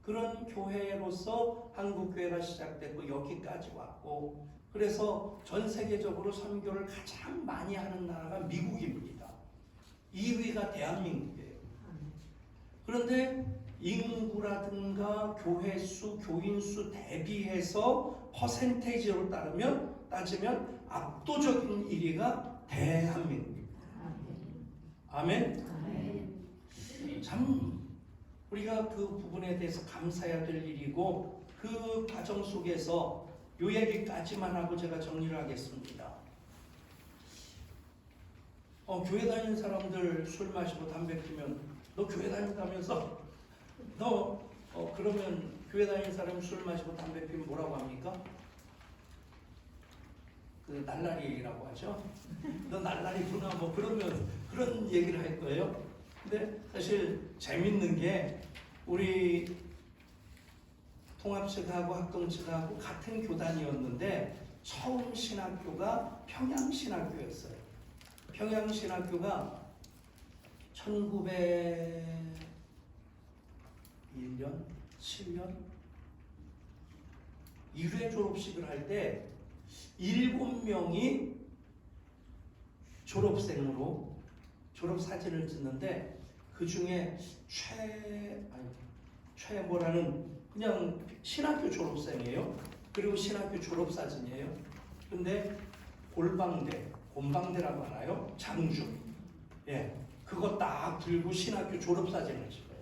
그런 교회로서 한국교회가 시작됐고 여기까지 왔고 그래서 전 세계적으로 선교를 가장 많이 하는 나라가 미국입니다. 2위가 대한민국이에요. 그런데 인구라든가 교회 수, 교인 수 대비해서 퍼센테이지로 따지면 압도적인 1위가 대한민국입니다. 아멘. 참 우리가 그 부분에 대해서 감사해야 될 일이고, 그 과정 속에서 요 얘기까지만 하고 제가 정리를 하겠습니다. 교회 다니는 사람들 술 마시고 담배 피면, 너 교회 다닌다면서? 그러면 교회 다니는 사람이 술 마시고 담배 피면 뭐라고 합니까? 그 날라리라고 하죠. 너 날라리구나 뭐 그러면 그런 얘기를 할 거예요. 근데 사실 재밌는 게, 우리 통합 측하고 학동 측하고 같은 교단이었는데 처음 신학교가 평양신학교였어요. 평양신학교가 1901년, 7년 1회 졸업식을 할 때 7명이 졸업생으로 졸업사진을 찍는데, 그 중에 최모라는 그냥 신학교 졸업생이에요. 그리고 신학교 졸업사진이에요. 근데 곰방대라고 하나요? 장주. 예. 그거 딱 들고 신학교 졸업사진을 찍어요.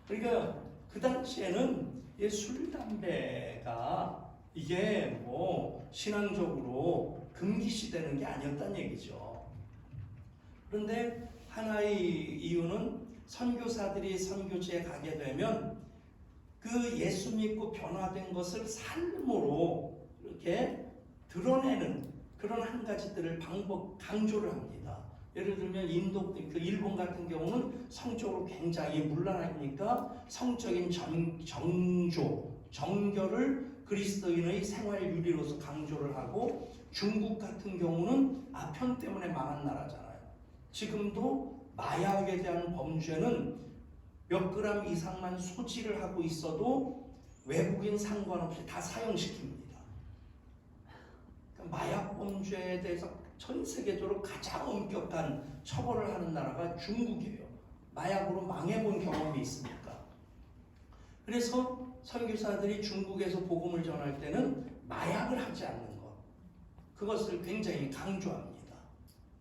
그러니까 그 당시에는 술, 담배가 이게 뭐 신앙적으로 금기시되는 게 아니었단 얘기죠. 그런데 하나의 이유는 선교사들이 선교지에 가게 되면 그 예수 믿고 변화된 것을 삶으로 이렇게 드러내는 그런 한 가지들을 강조를 합니다. 예를 들면 일본 같은 경우는 성적으로 굉장히 문란하니까 성적인 정교를 그리스도인의 생활 윤리로서 강조를 하고, 중국 같은 경우는 아편 때문에 망한 나라잖아요. 지금도 마약에 대한 범죄는 몇 그램 이상만 소지를 하고 있어도 외국인 상관없이 다 사형시킵니다. 그러니까 마약 범죄에 대해서 전 세계적으로 가장 엄격한 처벌을 하는 나라가 중국이에요. 마약으로 망해본 경험이 있으니까. 그래서 선교사들이 중국에서 복음을 전할 때는 마약을 하지 않는 것, 그것을 굉장히 강조합니다.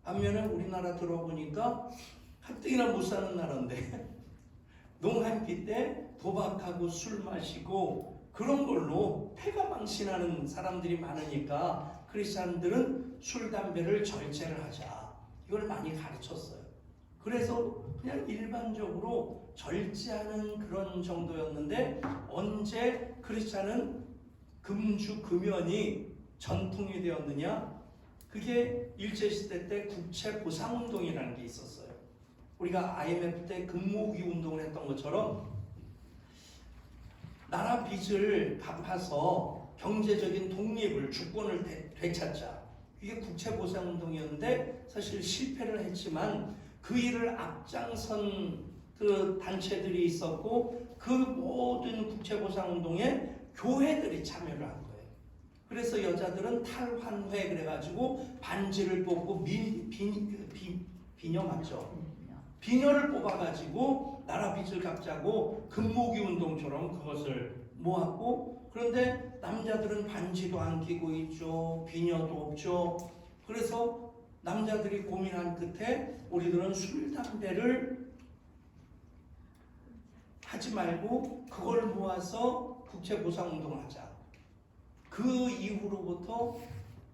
반면에 우리나라 들어보니까 가뜩이나 못 사는 나라인데 농한기 때 도박하고 술 마시고 그런 걸로 패가망신하는 사람들이 많으니까 크리스찬들은 술, 담배를 절제를 하자, 이걸 많이 가르쳤어요. 그래서 그냥 일반적으로 절제하는 그런 정도였는데, 언제 크리스찬은 금주, 금연이 전통이 되었느냐? 그게 일제시대 때 국채보상운동이라는 게 있었어요. 우리가 IMF 때 금모으기 운동을 했던 것처럼 나라 빚을 갚아서 경제적인 독립을, 주권을 되찾자, 이게 국채보상운동이었는데 사실 실패를 했지만 그 일을 앞장선 그 단체들이 있었고, 그 모든 국채보상운동에 교회들이 참여를 한 거예요. 그래서 여자들은 탈환회 그래가지고 반지를 뽑고 비녀 맞죠? 비녀를 뽑아가지고 나라 빚을 갚자고 금모으기 운동처럼 그것을 모았고, 그런데 남자들은 반지도 안 끼고 있죠. 비녀도 없죠. 그래서 남자들이 고민한 끝에 우리들은 술, 담배를 하지 말고 그걸 모아서 국채보상운동을 하자. 그 이후로부터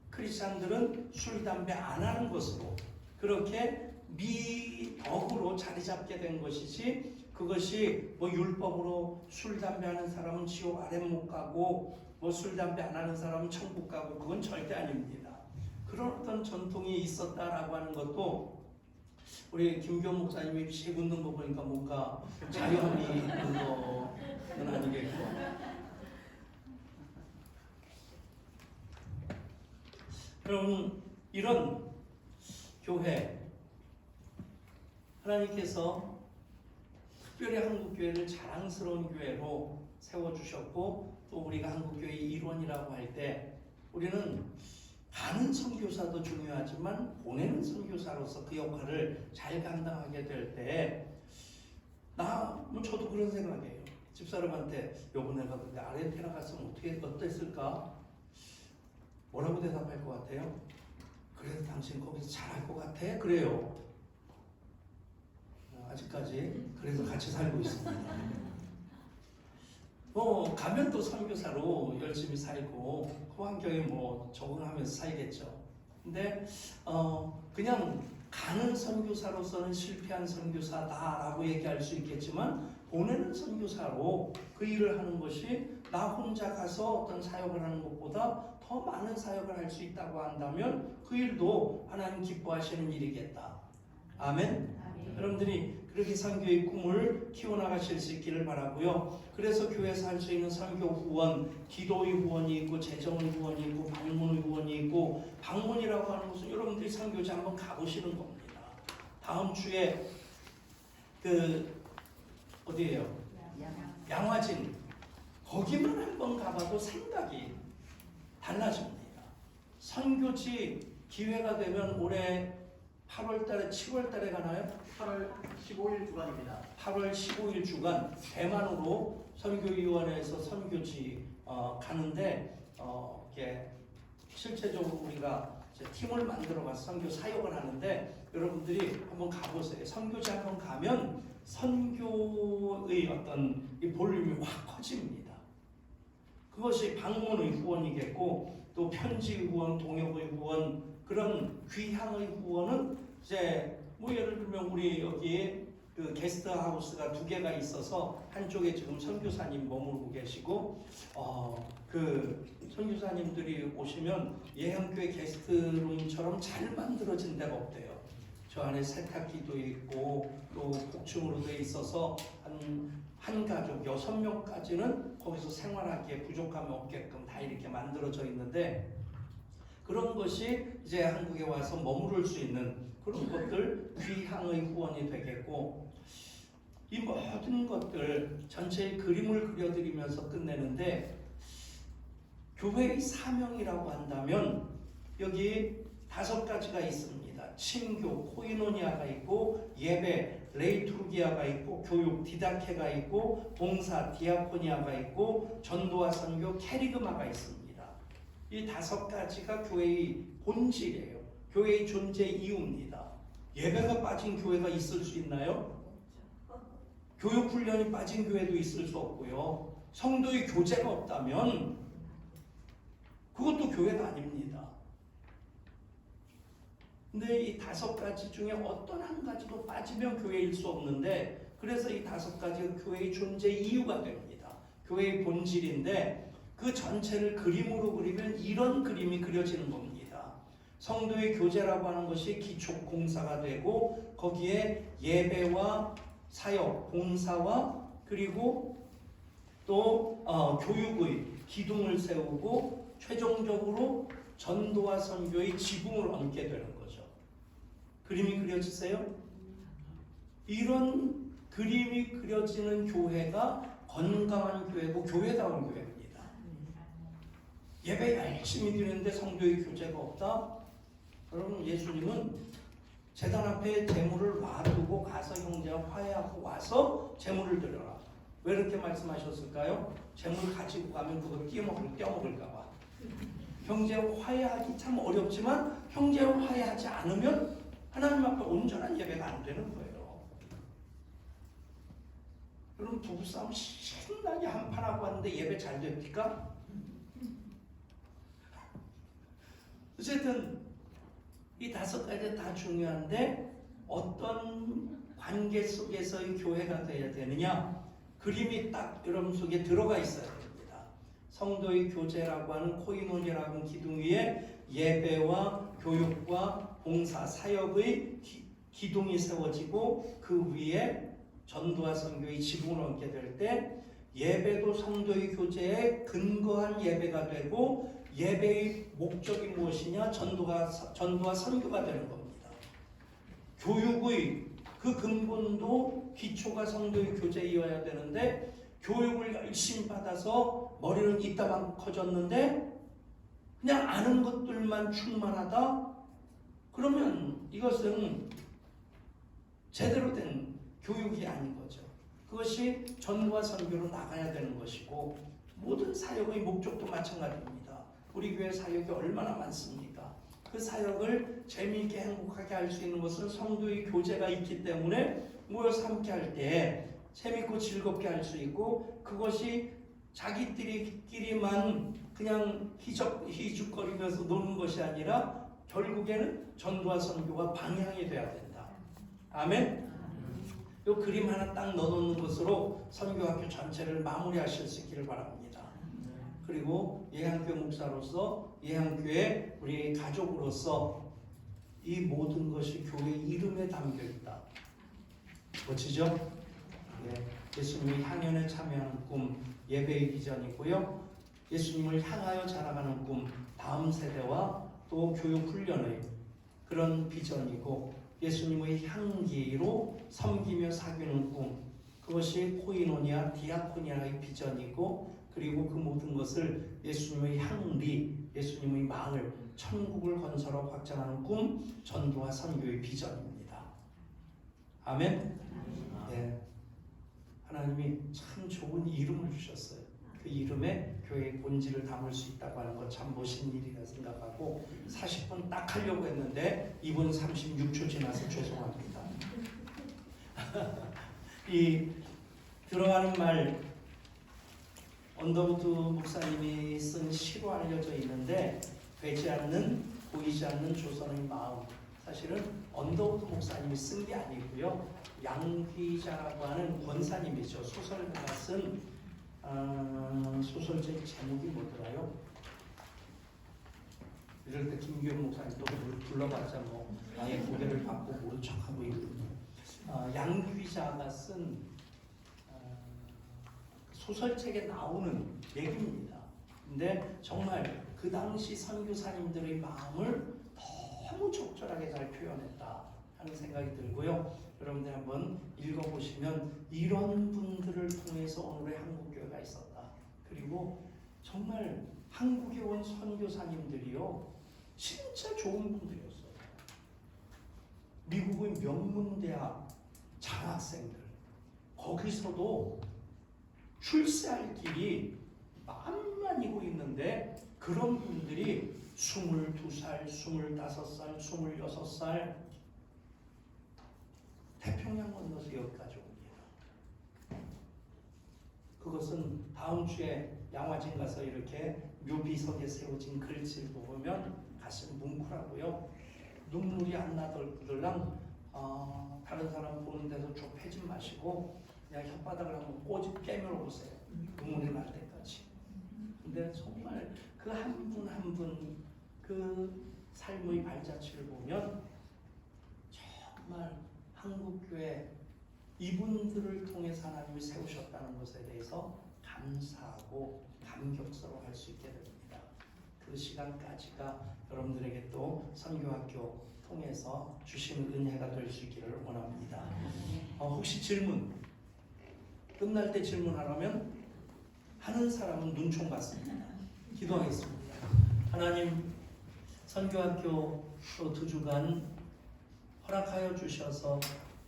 크리스찬들은 술, 담배 안 하는 것으로 그렇게 미덕으로 자리 잡게 된 것이지, 그것이 뭐 율법으로 술, 담배 하는 사람은 지옥 아래 못 가고 뭐 술, 담배 안 하는 사람은 천국 가고, 그건 절대 아닙니다. 그런 어떤 전통이 있었다라고 하는 것도, 우리 김교 목사님이 씩 웃는 거 보니까 뭔가 자연이 있는 거는 아니겠고, 그럼 이런 교회, 하나님께서 특별히 한국교회를 자랑스러운 교회로 세워주셨고, 또 우리가 한국교회의 일원이라고 할 때 우리는 가는 선교사도 중요하지만 보내는 선교사로서 그 역할을 잘 감당하게 될 때, 뭐 저도 그런 생각이에요. 집사람한테 여보 내가 그때 아르헨티나 갔으면 어땠을까? 뭐라고 대답할 것 같아요? 그래도 당신 거기서 잘할 것 같아? 그래요. 아직까지 그래서 같이 살고 있습니다. 가면 또 선교사로 열심히 살고 그 환경에 적응하면서 살겠죠. 근데 그냥 가는 선교사로서는 실패한 선교사다라고 얘기할 수 있겠지만 보내는 선교사로 그 일을 하는 것이 나 혼자 가서 어떤 사역을 하는 것보다 더 많은 사역을 할 수 있다고 한다면 그 일도 하나님 기뻐하시는 일이겠다. 아멘. 여러분들이 그렇게 선교의 꿈을 키워나가실 수 있기를 바라고요. 그래서 교회에서 할 수 있는 선교 후원, 기도의 후원이 있고 재정의 후원이 있고 방문의 후원이 있고, 방문이라고 하는 것은 여러분들이 선교지 한번 가보시는 겁니다. 다음 주에 어디예요? 양화진. 거기만 한번 가봐도 생각이 달라집니다. 선교지 기회가 되면 올해 8월달에 7월달에 가나요? 8월 15일 주간입니다. 8월 15일 주간 대만으로 선교위원회에서 선교지 가는데 이렇게 실제적으로 우리가 팀을 만들어 가서 선교 사역을 하는데 여러분들이 한번 가보세요. 선교지 한번 가면 선교의 어떤 이 볼륨이 확 커집니다. 그것이 방문의 후원이겠고 또 편지 후원, 동역의 후원, 그런 귀향의 후원은 이제 예를 들면 우리 여기에 그 게스트 하우스가 2개가 있어서 한쪽에 지금 선교사님 머물고 계시고 그 선교사님들이 오시면 예향교회 게스트룸처럼 잘 만들어진 데가 없대요. 저 안에 세탁기도 있고 또 복층으로 돼 있어서 한 가족 6명까지는 거기서 생활하기에 부족함이 없게끔 다 이렇게 만들어져 있는데, 그런 것이 이제 한국에 와서 머무를 수 있는 그런 것들 귀향의 후원이 되겠고, 이 모든 것들 전체의 그림을 그려드리면서 끝내는데, 교회의 사명이라고 한다면 여기 5가지가 있습니다. 친교, 코이노니아가 있고, 예배, 레이투르기아가 있고, 교육, 디다케가 있고, 봉사, 디아코니아가 있고, 전도와 선교, 캐리그마가 있습니다. 이 5가지가 교회의 본질이에요. 교회의 존재 이유입니다. 예배가 빠진 교회가 있을 수 있나요? 교육훈련이 빠진 교회도 있을 수 없고요. 성도의 교제가 없다면 그것도 교회가 아닙니다. 근데 이 5가지 중에 어떤 한 가지도 빠지면 교회일 수 없는데, 그래서 이 5가지가 교회의 존재 이유가 됩니다. 교회의 본질인데 그 전체를 그림으로 그리면 이런 그림이 그려지는 겁니다. 성도의 교제라고 하는 것이 기초 공사가 되고, 거기에 예배와 사역, 봉사와 그리고 또 교육의 기둥을 세우고 최종적으로 전도와 선교의 지붕을 얹게 되는 거죠. 그림이 그려지세요? 이런 그림이 그려지는 교회가 건강한 교회고 교회다운 교회입니다. 예배 열심히 드리는데 성도의 교제가 없다? 여러분, 예수님은 제단 앞에 제물을 놔두고 가서 형제와 화해하고 와서 제물을 드려라. 왜 이렇게 말씀하셨을까요? 제물 가지고 가면 그걸 떼어먹을까 봐. 형제와 화해하기 참 어렵지만 형제와 화해하지 않으면 하나님 앞에 온전한 예배가 안 되는 거예요. 여러분, 부부싸움 신나게 한판하고 왔는데 예배 잘 됩니까? 어쨌든 이 5가지 다 중요한데 어떤 관계 속에서의 교회가 되어야 되느냐? 그림이 딱 여러분 속에 들어가 있어야 됩니다. 성도의 교제라고 하는 코이노니아라고 하는 기둥 위에 예배와 교육과 봉사, 사역의 기둥이 세워지고 그 위에 전도와 선교의 지붕을 얹게 될 때 예배도 성도의 교제에 근거한 예배가 되고, 예배의 목적이 무엇이냐? 전도와 선교가 되는 겁니다. 교육의 그 근본도 기초가 성도의 교제이어야 되는데, 교육을 열심히 받아서 머리는 이따만 커졌는데 그냥 아는 것들만 충만하다? 그러면 이것은 제대로 된 교육이 아닌 거죠. 그것이 전도와 선교로 나가야 되는 것이고 모든 사역의 목적도 마찬가지입니다. 우리 교회 사역이 얼마나 많습니까? 그 사역을 재미있게 행복하게 할 수 있는 것은 성도의 교제가 있기 때문에 모여서 함께 할 때 재밌고 즐겁게 할 수 있고 그것이 자기들끼리만 그냥 희죽거리면서 노는 것이 아니라 결국에는 전도와 선교가 방향이 돼야 된다. 아멘? 이 그림 하나 딱 넣어놓는 것으로 선교학교 전체를 마무리하실 수 있기를 바랍니다. 그리고 예향교회 목사로서 예향교회 우리 가족으로서 이 모든 것이 교회 이름에 담겨 있다. 멋지죠? 예, 예수님이 향연에 참여하는 꿈 예배의 비전이고요. 예수님을 향하여 자라가는 꿈 다음 세대와 또 교육 훈련의 그런 비전이고 예수님의 향기로 섬기며 사귀는 꿈 그것이 코이노니아 디아코니아의 비전이고 그리고 그 모든 것을 예수님의 향리 예수님의 마을 천국을 건설하고 확장하는 꿈 전도와 선교의 비전입니다. 아멘. 네. 하나님이 참 좋은 이름을 주셨어요. 그 이름에 교회의 본질을 담을 수 있다고 하는 것 참 멋진 일이라 생각하고 40분 딱 하려고 했는데 2분 36초 지나서 죄송합니다. 이 들어가는 말 언더우드 목사님이 쓴 시로 알려져 있는데 되지 않는 보이지 않는 조선의 마음 사실은 언더우드 목사님이 쓴 게 아니고요. 양귀자라고 하는 권사님이죠. 소설가가 쓴 소설책 제목이 뭐더라요? 이럴 때 김규현 목사님 또 불러봤자 뭐 아예 고개를 받고 모른 척하고 있거든요. 양귀자가 쓴 소설책에 나오는 얘기입니다. 근데 정말 그 당시 선교사님들의 마음을 너무 적절하게 잘 표현했다 하는 생각이 들고요. 여러분들 한번 읽어보시면 이런 분들을 통해서 오늘의 한국교회가 있었다. 그리고 정말 한국에 온 선교사님들이요 진짜 좋은 분들이었어요. 미국의 명문대학 장학생들 거기서도 출세할 길이 만만이고 있는데 그런 분들이 22살, 25살, 26살 태평양 건너서 여기까지 옵니다. 그것은 다음 주에 양화진 가서 이렇게 묘비석에 세워진 글씨를 보면 가슴 뭉클하고요. 눈물이 안 나들랑 다른 사람 보는 데서 좁혀지 마시고 그냥 혓바닥을 한번 꼬집 깨물어 보세요. 눈물이 날 때까지. 근데 정말 그 한 분 한 분 그 삶의 발자취를 보면 정말 한국교회 이분들을 통해서 하나님이 세우셨다는 것에 대해서 감사하고 감격스러워할 수 있게 됩니다. 그 시간까지가 여러분들에게 또 선교학교 통해서 주시는 은혜가 될 수 있기를 원합니다. 혹시 질문 끝날 때 질문하라면 하는 사람은 눈총 받습니다. 기도하겠습니다. 하나님 선교학교 또 2주간 허락하여 주셔서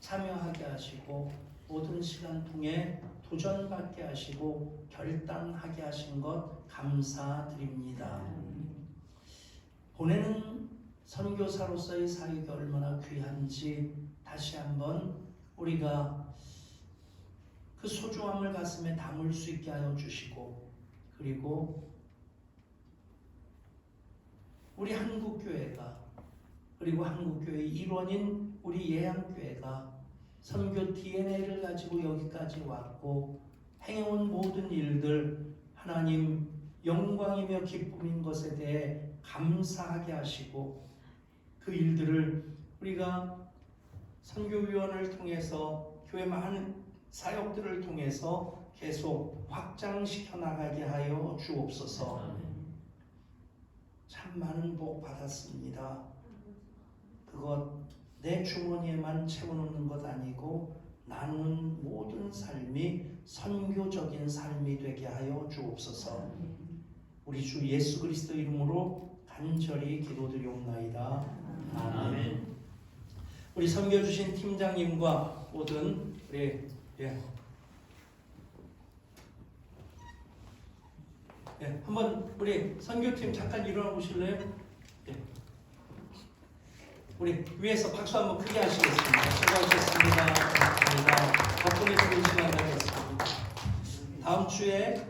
참여하게 하시고 모든 시간 통해 도전받게 하시고 결단하게 하신 것 감사드립니다. 보내는 선교사로서의 사역이 얼마나 귀한지 다시 한번 우리가 그 소중함을 가슴에 담을 수 있게 하여 주시고 그리고 우리 한국교회가 그리고 한국교회의 일원인 우리 예향교회가 선교 DNA를 가지고 여기까지 왔고 행해온 모든 일들 하나님 영광이며 기쁨인 것에 대해 감사하게 하시고 그 일들을 우리가 선교위원을 통해서 교회 많은 사역들을 통해서 계속 확장시켜 나가게 하여 주옵소서. 참 많은 복 받았습니다. 그것 내 주머니에만 채워놓는 것 아니고 나누는 모든 삶이 선교적인 삶이 되게 하여 주옵소서. 우리 주 예수 그리스도 이름으로 간절히 기도드리옵나이다. 아멘. 우리 섬겨주신 팀장님과 모든 우리 네, 한번 우리 선교팀 잠깐 일어나 보실래요? 네. 우리 위에서 박수 한번 크게 하시겠습니다. 수고하셨습니다. 감사합니다. 덕분에 좋은 시간 가졌습니다. 다음 주에